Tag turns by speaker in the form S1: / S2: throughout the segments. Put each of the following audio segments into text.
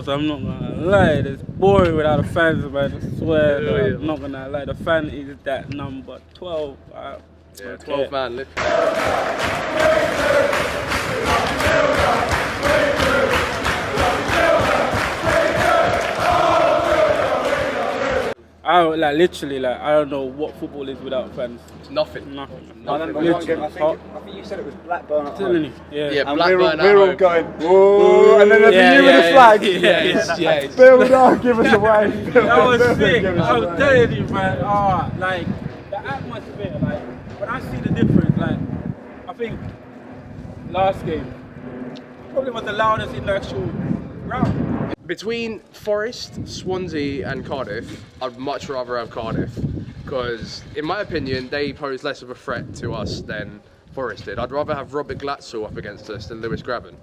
S1: draws, I'm not gonna lie. It's boring without the fans, man. I swear, man. I'm not gonna lie. The fan is that number 12.
S2: Yeah, 12 man.
S1: I don't, literally, I don't know what football is without fans.
S2: Nothing.
S3: I remember one game, I think you said it was Blackburn at home.
S2: Yeah,
S3: and
S2: Blackburn
S3: we're all going, whoa, and then there's you with the flag.
S2: Yeah.
S3: Bill, no, give us away.
S1: That was sick. I was telling you, man. Like the atmosphere, like when I see the difference, like I think last game probably was the loudest in the actual ground.
S2: Between Forest, Swansea and Cardiff, I'd much rather have Cardiff because, in my opinion, they pose less of a threat to us than Forest did. I'd rather have Robert Glatzel up against us than Lewis Grabban.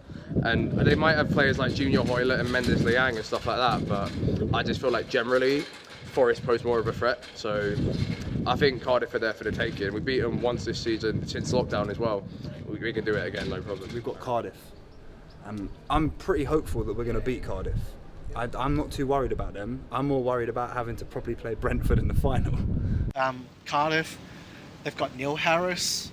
S2: And they might have players like Junior Hoylett and Mendes Liang and stuff like that, but I just feel like generally Forest pose more of a threat. So I think Cardiff are there for the taking. We've beaten them once this season since lockdown as well. We can do it again, no problem.
S3: We've got Cardiff. I'm pretty hopeful that we're going to beat Cardiff. I'm not too worried about them. I'm more worried about having to probably play Brentford in the final.
S4: Cardiff, they've got Neil Harris.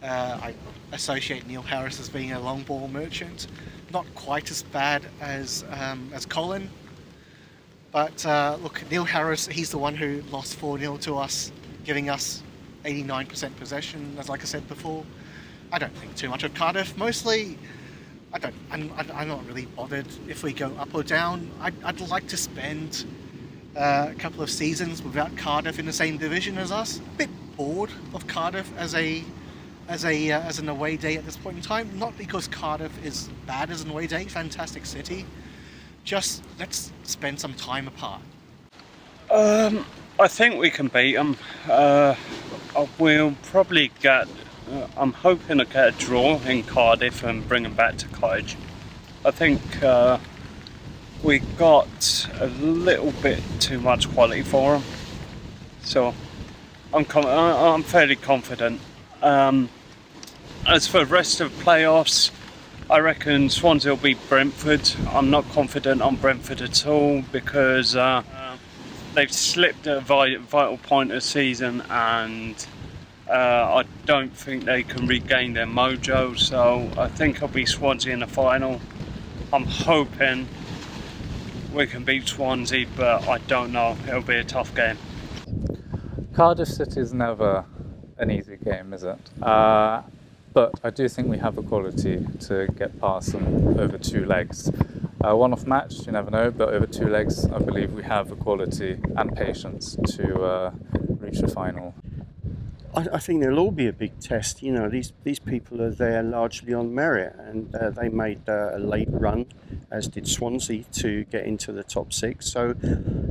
S4: I associate Neil Harris as being a long ball merchant. Not quite as bad as Colin. But look, Neil Harris, he's the one who lost 4-0 to us, giving us 89% possession, as like I said before. I don't think too much of Cardiff. Mostly, I'm not really bothered if we go up or down. I'd like to spend a couple of seasons without Cardiff in the same division as us. A bit bored of Cardiff as an away day at this point in time. Not because Cardiff is bad as an away day, fantastic city. Just let's spend some time apart.
S5: I think we can beat them. We'll probably get. I'm hoping to get a draw in Cardiff and bring them back to Cottage. I think we got a little bit too much quality for them, so I'm fairly confident. As for the rest of playoffs, I reckon Swansea will beat Brentford. I'm not confident on Brentford at all because they've slipped at a vital point of the season, and I don't think they can regain their mojo, so I think it'll be Swansea in the final. I'm hoping we can beat Swansea, but I don't know. It'll be a tough game.
S6: Cardiff City is never an easy game, is it? But I do think we have the quality to get past them over 2 legs. One-off match, you never know, but over 2 legs, I believe we have the quality and patience to reach the final.
S7: I think there'll all be a big test. You know, these people are there largely on merit, and they made a late run, as did Swansea, to get into the top 6. So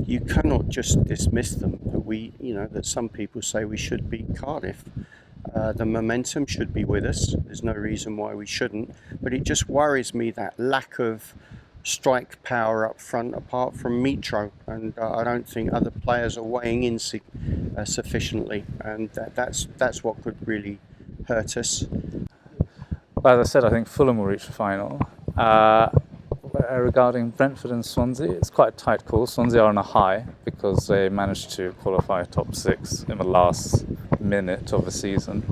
S7: you cannot just dismiss them. That some people say we should beat Cardiff. The momentum should be with us. There's no reason why we shouldn't. But it just worries me, that lack of strike power up front, apart from Mitro, and I don't think other players are weighing in sufficiently, and that's what could really hurt us.
S6: As I said, I think Fulham will reach the final. Regarding Brentford and Swansea, it's quite a tight call. Swansea are on a high because they managed to qualify top 6 in the last minute of the season,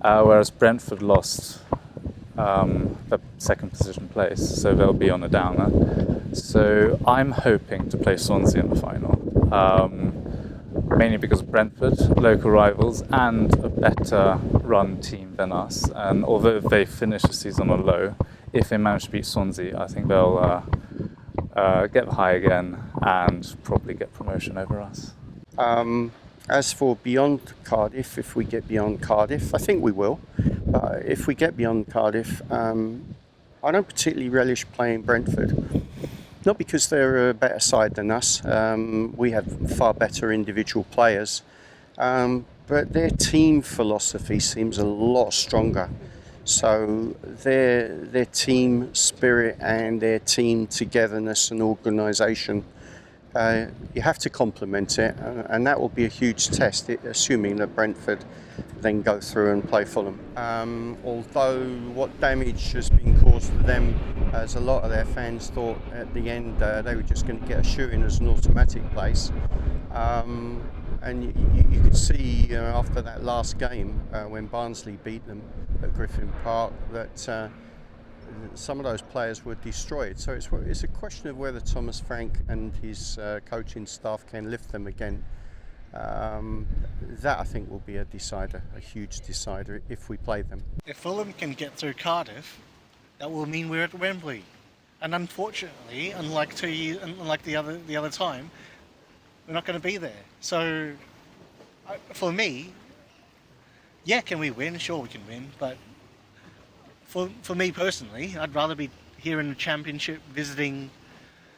S6: whereas Brentford lost the second position place, so they'll be on a downer. So I'm hoping to play Swansea in the final, mainly because Brentford, local rivals, and a better run team than us. And although they finished the season on a low, if they manage to beat Swansea, I think they'll get the high again and probably get promotion over us.
S7: As for beyond Cardiff, if we get beyond Cardiff, I think we will. But if we get beyond Cardiff, I don't particularly relish playing Brentford. Not because they're a better side than us. We have far better individual players. But their team philosophy seems a lot stronger. So their team spirit and their team togetherness and organisation, you have to complement it, and that will be a huge test, assuming that Brentford then go through and play Fulham. Although what damage has been caused course, for them, as a lot of their fans thought at the end they were just going to get a shoe-in as an automatic place. And you could see after that last game, when Barnsley beat them at Griffin Park, that some of those players were destroyed. So it's a question of whether Thomas Frank and his coaching staff can lift them again. That I think will be a decider, a huge decider, if we play them.
S4: If Fulham can get through Cardiff, that will mean we're at Wembley. And unfortunately, unlike the other time, we're not going to be there. So, for me, yeah, can we win? Sure, we can win. But for me personally, I'd rather be here in the Championship, visiting,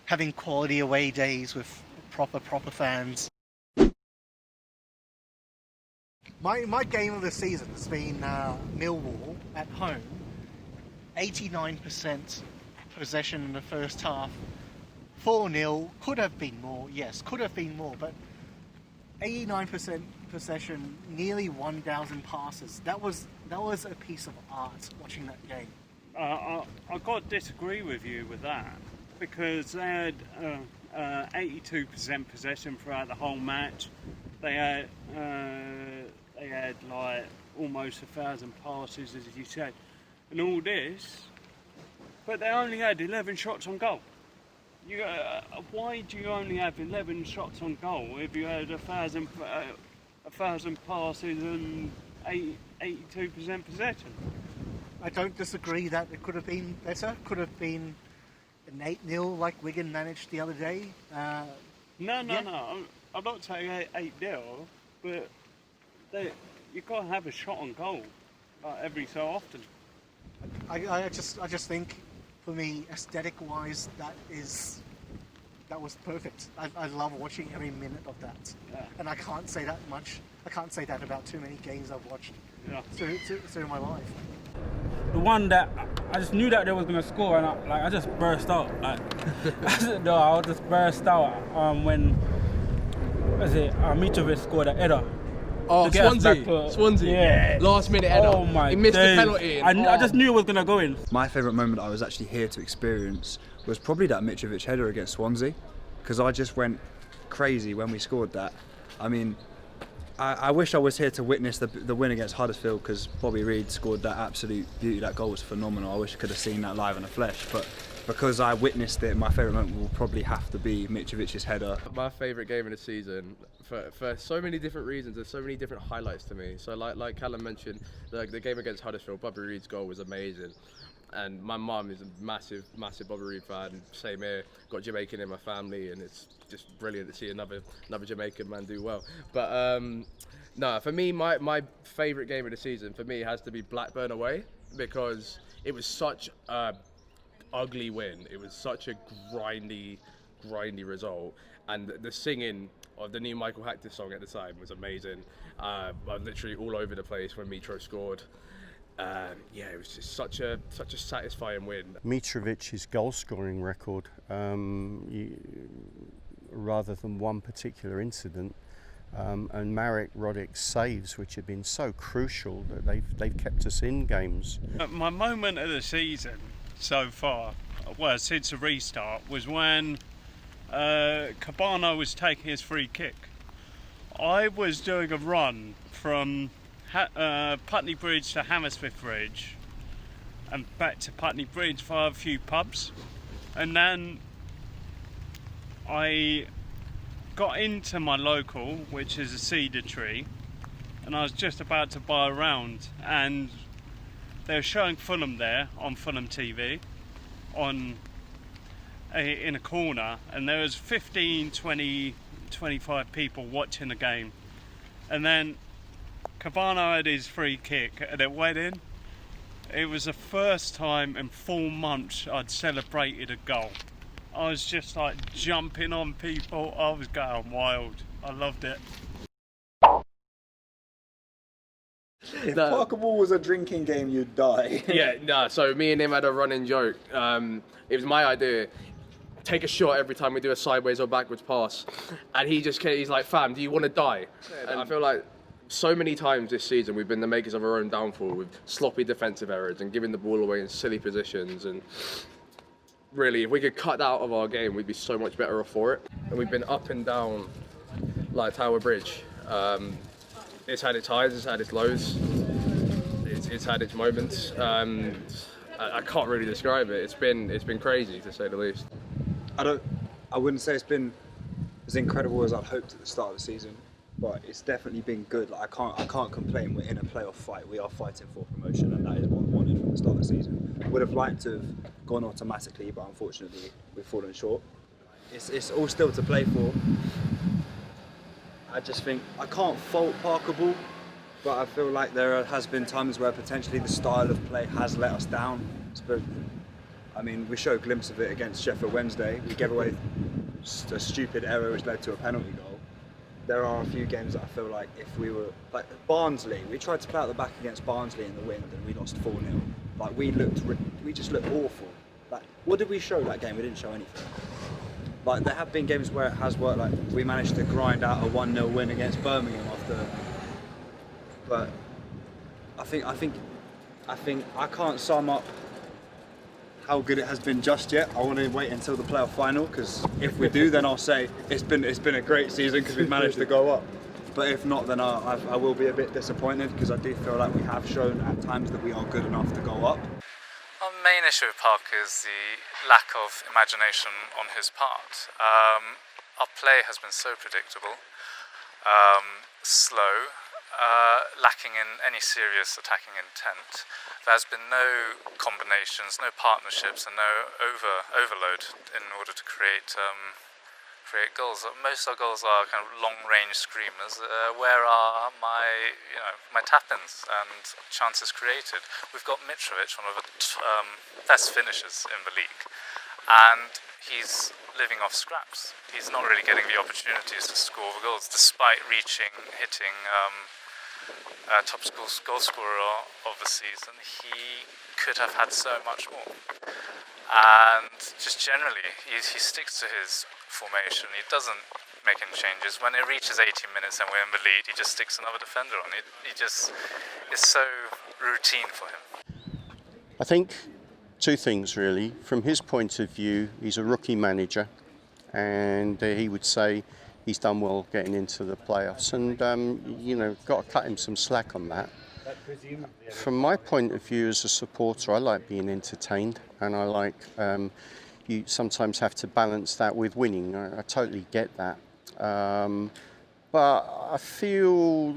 S4: having quality away days with proper fans. My game of the season has been Millwall at home. 89% possession in the first half. 4-0, could have been more, yes, could have been more, but 89% possession, nearly 1,000 passes. That was a piece of art watching that game.
S5: I've got to disagree with you with that, because they had 82% possession throughout the whole match. They had like almost 1,000 passes, as you said, and all this, but they only had 11 shots on goal. Why do you only have 11 shots on goal if you had 1,000 passes and 82% possession?
S4: I don't disagree that it could have been better. Could have been an 8-0 like Wigan managed the other day.
S5: No. I'm not saying 8-0, but you've got to have a shot on goal every so often.
S4: I just think, for me, aesthetic-wise, that was perfect. I love watching every minute of that, and I can't say that much. I can't say that about too many games I've watched through my life.
S1: The one that I just knew that they was gonna score, and I just burst out. I just burst out when Mitrović scored a header.
S2: Oh, Swansea.
S1: Yeah.
S2: Last minute header.
S1: Oh my
S2: He missed
S1: days.
S2: the penalty.
S1: I just knew it was gonna go in.
S3: My favourite moment I was actually here to experience was probably that Mitrović header against Swansea, because I just went crazy when we scored that. I mean, I wish I was here to witness the win against Huddersfield, because Bobby Reid scored that absolute beauty. That goal was phenomenal. I wish I could have seen that live in the flesh, but because I witnessed it, my favourite moment will probably have to be Mitrovic's header.
S2: My favourite game of the season, for so many different reasons, there's so many different highlights to me. So like Callum mentioned, the game against Huddersfield, Bobby Reid's goal was amazing. And my mum is a massive Bobby Reid fan. Same here. Got Jamaican in my family, and it's just brilliant to see another Jamaican man do well. But no, for me, my favourite game of the season for me has to be Blackburn away, because it was such a ugly win. It was such a grindy result, and the singing of the new Michael Hector song at the time was amazing. I was literally all over the place when Mitro scored. It was just such a satisfying win.
S7: Mitrovic's goal scoring record, rather than one particular incident, and Marek Rodak's saves, which have been so crucial that they've kept us in games.
S5: My moment of the season so far, well, since the restart, was when Cabano was taking his free kick. I was doing a run from Putney Bridge to Hammersmith Bridge and back to Putney Bridge via a few pubs, and then I got into my local, which is a cedar tree, and I was just about to buy a round, and they were showing Fulham there on Fulham TV in a corner, and there was 15, 20, 25 people watching the game, and then Cabano had his free kick and it went in. It was the first time in 4 months I'd celebrated a goal. I was just like jumping on people. I was going wild. I loved it.
S8: If Parkerball was a drinking game, you'd die.
S2: So me and him had a running joke. It was my idea. Take a shot every time we do a sideways or backwards pass. And he's like, fam, do you want to die? And I feel like so many times this season we've been the makers of our own downfall with sloppy defensive errors and giving the ball away in silly positions, and really if we could cut that out of our game we'd be so much better off for it. And we've been up and down like Tower Bridge. It's had its highs, it's had its lows, it's had its moments. I can't really describe it. It's been crazy to say the least.
S3: I wouldn't say it's been as incredible as I'd hoped at the start of the season, but it's definitely been good. Like I can't complain. We're in a playoff fight. We are fighting for promotion, and that is what I wanted from the start of the season. Would have liked to have gone automatically, but unfortunately we've fallen short. It's all still to play for. I just think I can't fault Parkerball, but I feel like there has been times where potentially the style of play has let us down. I mean, we showed a glimpse of it against Sheffield Wednesday. We gave away a stupid error which led to a penalty goal. There are a few games that I feel like if we were, like Barnsley, we tried to play out the back against Barnsley in the wind and we lost 4-0. Like we just looked awful. Like what did we show that game? We didn't show anything. Like there have been games where it has worked. Like we managed to grind out a 1-0 win against Birmingham after. But I think I can't sum up how good it has been just yet. I want to wait until the playoff final, because if we do, then I'll say it's been a great season because we've managed to go up. But if not, then I will be a bit disappointed, because I do feel like we have shown at times that we are good enough to go up.
S6: Our main issue with Parker is the lack of imagination on his part. Our play has been so predictable, slow, lacking in any serious attacking intent. There's been no combinations, no partnerships, and no overload in order to create goals. Most of our goals are kind of long-range screamers. Where are my tap-ins and chances created? We've got Mitrović, one of the best finishers in the league, and he's living off scraps. He's not really getting the opportunities to score the goals, despite hitting top goal scorer of the season. He could have had so much more. And just generally, he sticks to his formation. He doesn't make any changes. When it reaches 80 minutes and we're in the lead, he just sticks another defender on. He just is so routine for him.
S7: I think two things really. From his point of view, he's a rookie manager, and he would say he's done well getting into the playoffs, and got to cut him some slack on that. From my point of view as a supporter, I like being entertained, and I like you sometimes have to balance that with winning. I totally get that, but I feel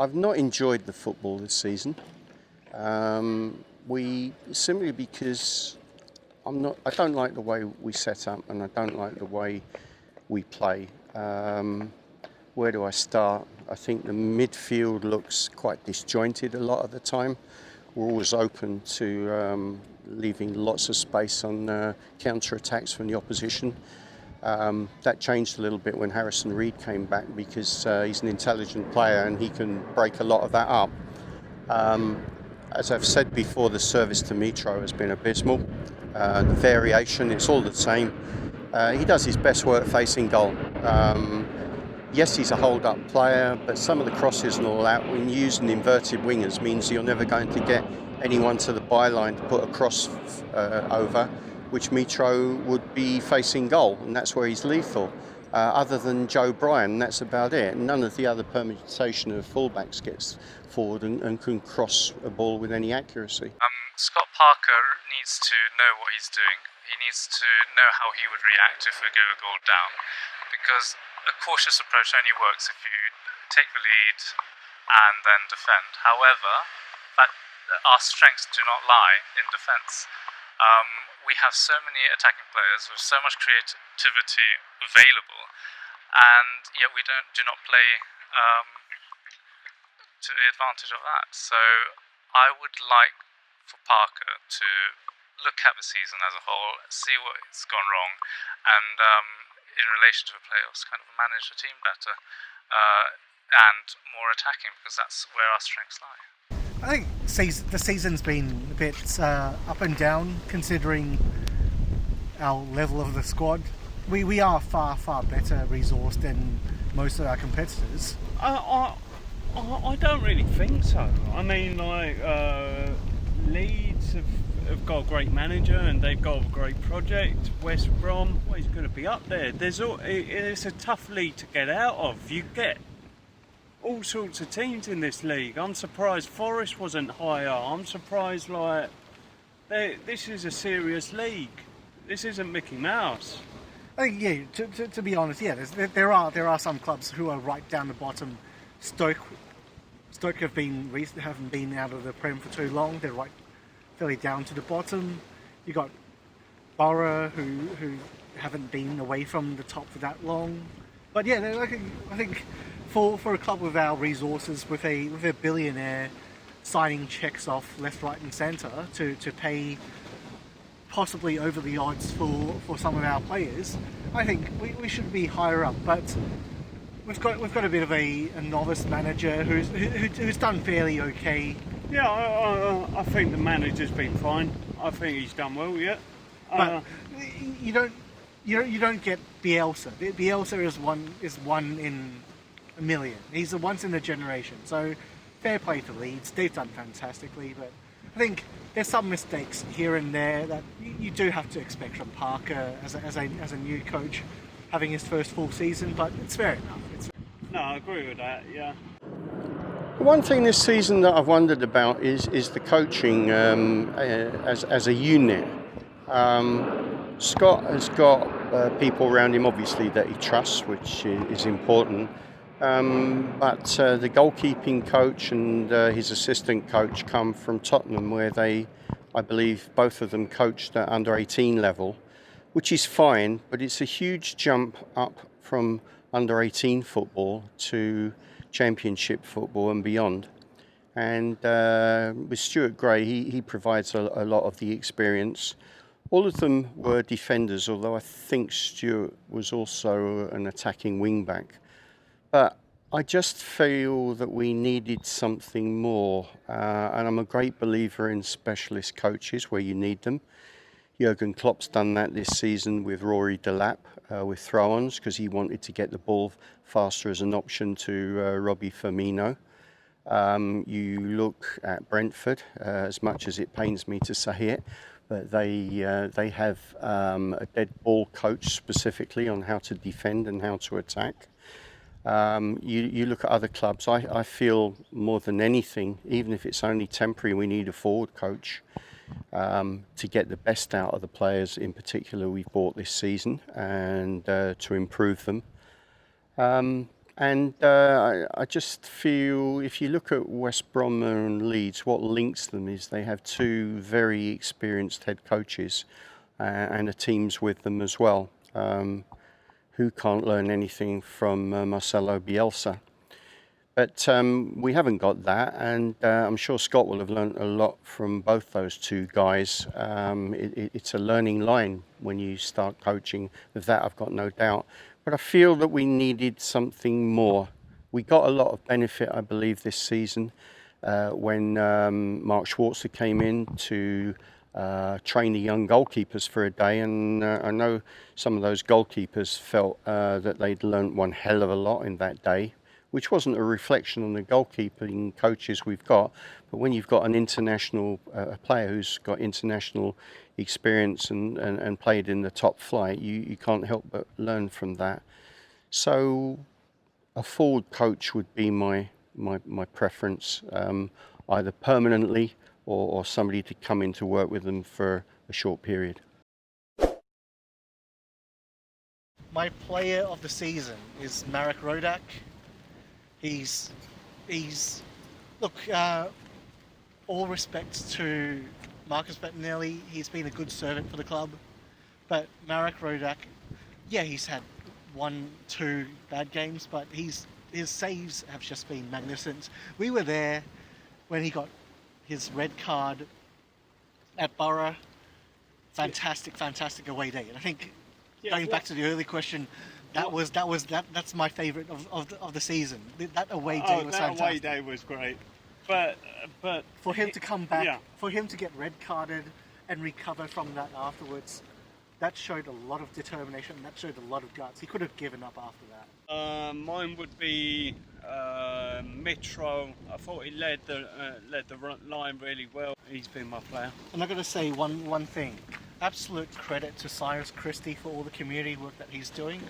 S7: I've not enjoyed the football this season. Simply because I don't like the way we set up, and I don't like the way we play. Where do I start? I think the midfield looks quite disjointed a lot of the time. We're always open to leaving lots of space on counter-attacks from the opposition. That changed a little bit when Harrison Reed came back, because he's an intelligent player and he can break a lot of that up. As I've said before, the service to Mitro has been abysmal. The variation, it's all the same. He does his best work facing goal. Yes, he's a hold-up player, but some of the crosses and all that, when using inverted wingers, means you're never going to get anyone to the byline to put a cross over, which Mitro would be facing goal, and that's where he's lethal. Other than Joe Bryan, that's about it. None of the other permutation of fullbacks gets forward and can cross a ball with any accuracy.
S6: Scott Parker needs to know what he's doing. He needs to know how he would react if we go a goal down, because a cautious approach only works if you take the lead and then defend. However, our strengths do not lie in defence. We have so many attacking players with so much creativity available, and yet we do not play to the advantage of that. So I would like for Parker to look at the season as a whole, see what's gone wrong, and in relation to the playoffs, kind of manage the team better and more attacking, because that's where our strengths lie.
S4: I think the season's been a bit up and down, considering our level of the squad. We are far better resourced than most of our competitors.
S5: I don't really think so. I mean, like, Leeds have got a great manager and they've got a great project. West Brom, well, he's going to be up there. It's a tough league to get out of. You get all sorts of teams in this league. I'm surprised Forest wasn't higher. I'm surprised, like, this is a serious league. This isn't Mickey Mouse.
S4: I think, yeah, to be honest, yeah, there are some clubs who are right down the bottom. Stoke haven't been out of the Prem for too long. They're right fairly down to the bottom. You got Borough who haven't been away from the top for that long. But yeah, I think for a club with our resources, with a billionaire signing checks off left, right, and centre to pay possibly over the odds for some of our players, I think we should be higher up. But we've got a bit of a novice manager who's done fairly okay.
S5: Yeah, I think the manager's been fine. I think he's done well. Yeah,
S4: but you don't get Bielsa. Bielsa is one in a million. He's a once in a generation. So fair play to Leeds. They've done fantastically, but I think there's some mistakes here and there that you do have to expect from Parker as a new coach having his first full season. But it's fair enough.
S5: No, I agree with that. Yeah.
S7: One thing this season that I've wondered about is the coaching as a unit. Scott has got people around him, obviously, that he trusts, which is important. But the goalkeeping coach and his assistant coach come from Tottenham, where I believe both of them coached at under 18 level, which is fine, but it's a huge jump up from under 18 football to Championship football and beyond. And with Stuart Gray, he provides a lot of the experience. All of them were defenders, although I think Stuart was also an attacking wing-back. But I just feel that we needed something more. And I'm a great believer in specialist coaches where you need them. Jurgen Klopp's done that this season with Rory Delap with throw-ons, because he wanted to get the ball faster as an option to Robbie Firmino. You look at Brentford, as much as it pains me to say it, but they have a dead ball coach specifically on how to defend and how to attack. You look at other clubs, I feel more than anything, even if it's only temporary, we need a forward coach to get the best out of the players in particular we've bought this season, and to improve them. I just feel, if you look at West Brom and Leeds, what links them is they have two very experienced head coaches and a teams with them as well, who can't learn anything from Marcelo Bielsa. But we haven't got that, and I'm sure Scott will have learned a lot from both those two guys. It's a learning line when you start coaching. Of that, I've got no doubt. But I feel that we needed something more. We got a lot of benefit, I believe, this season when Mark Schwarzer came in to train the young goalkeepers for a day, and I know some of those goalkeepers felt that they'd learned one hell of a lot in that day, which wasn't a reflection on the goalkeeping coaches we've got, but when you've got an international player who's got international experience and played in the top flight, you can't help but learn from that. So a forward coach would be my preference, either permanently or somebody to come in to work with them for a short period.
S4: My player of the season is Marek Rodák. He's look, all respect to Marcus Bettinelli, he's been a good servant for the club, but Marek Rodák, yeah, he's had 1-2 bad games, but his saves have just been magnificent. We were there when he got his red card at Borough. Fantastic away day. And I think going back to the early question, that's my favourite of the season. That away day was fantastic.
S5: That away day was great. But
S4: for him to come back, for him to get red carded and recover from that afterwards, that showed a lot of determination. That showed a lot of guts. He could have given up after that.
S5: Mine would be Mitro, I thought he led the line really well. He's been my player.
S4: And I've got to say one thing. Absolute credit to Cyrus Christie for all the community work that he's doing.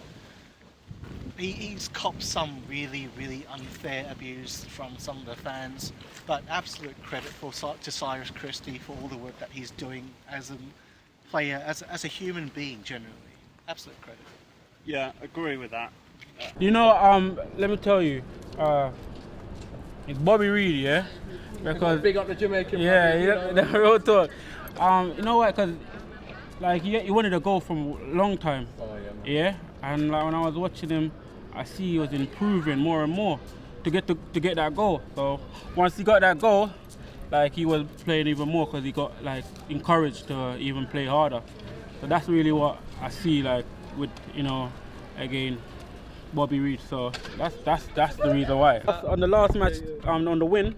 S4: He's copped some really, really unfair abuse from some of the fans, but absolute credit to Cyrus Christie for all the work that he's doing as a player, as a human being generally. Absolute credit.
S5: Yeah, agree with that.
S1: You know, let me tell you, it's Bobby Reed, yeah? Because
S2: big up the Jamaican.
S1: yeah, the real talk. You know what? Because like he wanted a goal from a long time.
S2: Oh, yeah, man.
S1: Yeah, and like when I was watching him, I see he was improving more and more to get that goal. So once he got that goal, like he was playing even more because he got like encouraged to even play harder. So that's really what I see like with, you know, again, Bobby Reed. So that's the reason why. On the last match, on the win,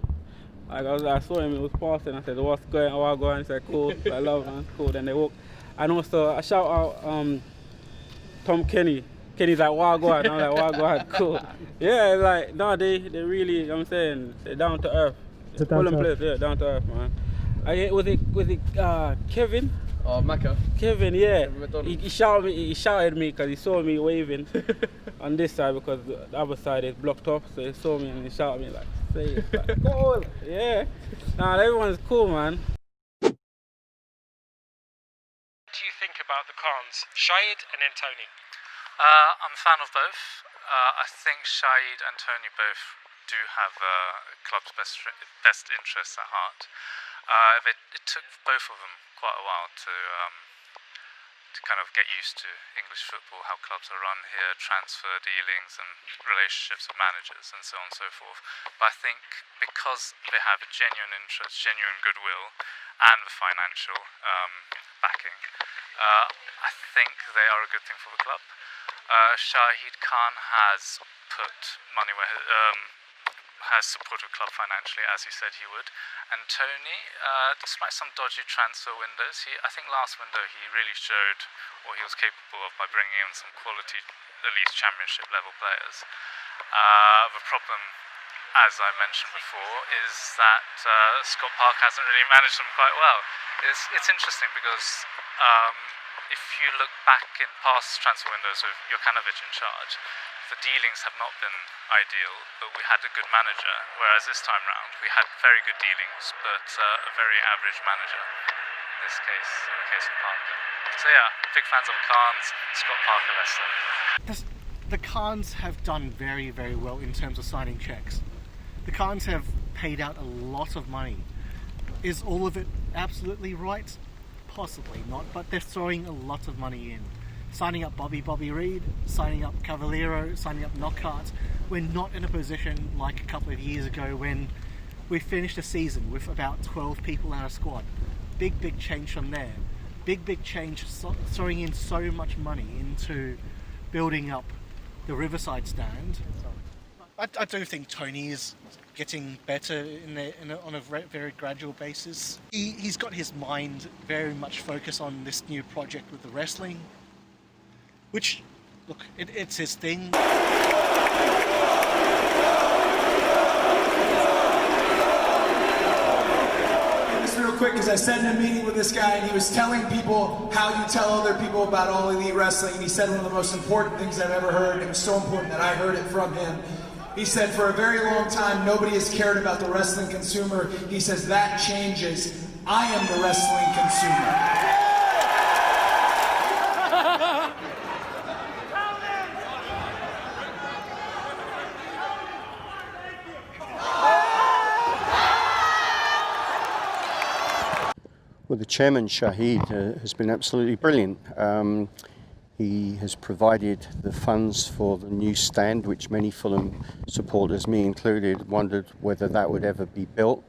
S1: like I saw him, he was passing. I said, "What's going on?" He said, "Cool." I love man, cool. Then they walked. And also I shout out Tom Kenny. Kenny's like, "Wagwan." I'm like, "Wagwan." Cool. Yeah, like no, they really, you know what I'm saying, they're down to earth. Fulham players, yeah, down to earth, man. Was it Kevin?
S2: Oh, Macca.
S1: Kevin, yeah. He shouted me because he saw me waving on this side because the other side is blocked off. So he saw me and he shouted me like, "Say it." Like, goal. Yeah. Nah, everyone's cool, man.
S9: What do you think about the Khans? Shahid and then Tony.
S6: I'm a fan of both. I think Shahid and Tony both do have club's best interests at heart. It took both of them quite a while to kind of get used to English football, how clubs are run here, transfer dealings and relationships with managers and so on and so forth. But I think because they have a genuine interest, genuine goodwill and the financial backing, I think they are a good thing for the club. Shahid Khan has put money where has supported the club financially, as he said he would. And Tony, despite some dodgy transfer windows, I think last window he really showed what he was capable of by bringing in some quality, at least championship level players. The problem, as I mentioned before, is that Scott Parker hasn't really managed them quite well. It's interesting because if you look back in past transfer windows with Jokanovic in charge, the dealings have not been ideal, but we had a good manager, whereas this time round we had very good dealings, but a very average manager, in this case, in the case of Parker. So yeah, big fans of Khans, Scott Parker less so.
S4: The Khans have done very, very well in terms of signing checks. The Khans have paid out a lot of money. Is all of it absolutely right? Possibly not, but they're throwing a lot of money in. Signing up Bobby Reed, signing up Cavallero, signing up Knockhart. We're not in a position like a couple of years ago when we finished a season with about 12 people in our squad. Big change from there. Big change throwing in so much money into building up the Riverside stand. I do think Tony is getting better on a very gradual basis. He's got his mind very much focused on this new project with the wrestling, which, look, it's his thing.
S10: Just real quick, because I sat in a meeting with this guy and he was telling people how you tell other people about All Elite Wrestling, and he said one of the most important things I've ever heard, and it was so important that I heard it from him. He said, for a very long time, nobody has cared about the wrestling consumer. He says, that changes. I am the wrestling consumer.
S7: Well, the chairman, Shahid, has been absolutely brilliant. He has provided the funds for the new stand, which many Fulham supporters, me included, wondered whether that would ever be built.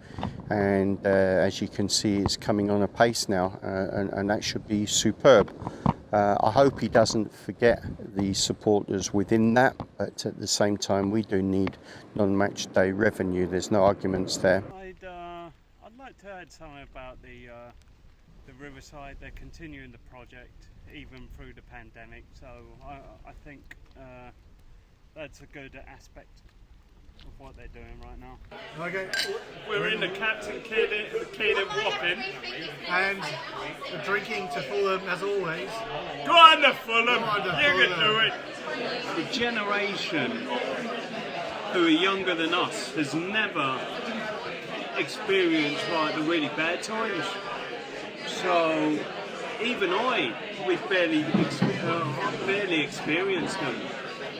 S7: And as you can see, it's coming on a pace now, and that should be superb. I hope he doesn't forget the supporters within that, but at the same time, we do need non-match day revenue. There's no arguments there.
S5: I'd like to add something about the Riverside. They're continuing the project even through the pandemic, so I think that's a good aspect. of what they're doing right now.
S10: Okay.
S5: We're in the Captain Kid and Whopping.
S10: And drinking to Fulham as always.
S5: Go on to Fulham,
S10: You
S5: can do it. The generation who are younger than us has never experienced like the really bad times. So even we've barely experienced them.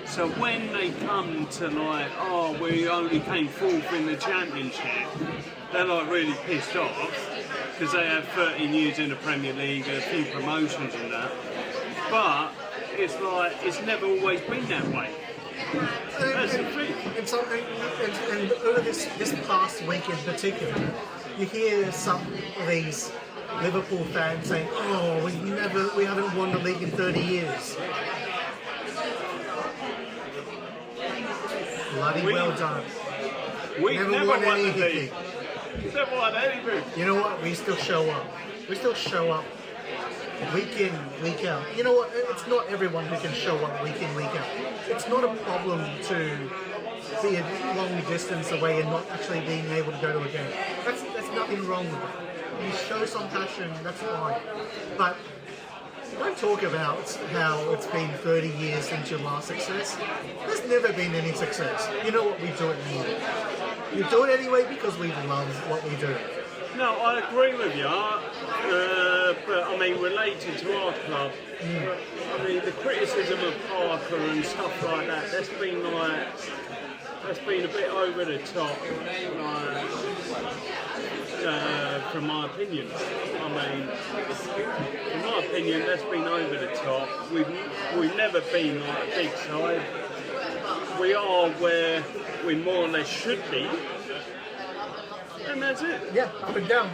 S5: So when they come to like, oh, we only came fourth in the Championship, they're like really pissed off because they have 13 years in the Premier League, a few promotions and that. But it's like, it's never always been that way. That's the thing.
S11: And over this past week in particular, you hear some of these Liverpool fans saying, "Oh, we haven't won the league in 30 years." Bloody well done.
S5: We never won
S11: anything.
S5: Never won anything.
S11: You know what? We still show up. We still show up week in, week out. You know what? It's not everyone who can show up week in, week out. It's not a problem to be a long distance away and not actually being able to go to a game. That's nothing wrong with it. You show some passion, that's fine. But don't talk about how it's been 30 years since your last success. There's never been any success. You know what? We do it anyway. We do it anyway because we love what we do.
S5: No, I agree with you, but I mean, related to our club, I mean, the criticism of Parker and stuff like that, that's been a bit over the top, from my opinion. I mean, in my opinion, that's been over the top. We've never been like a big side. We are where we more or less should be. And that's it.
S11: Yeah, up and down.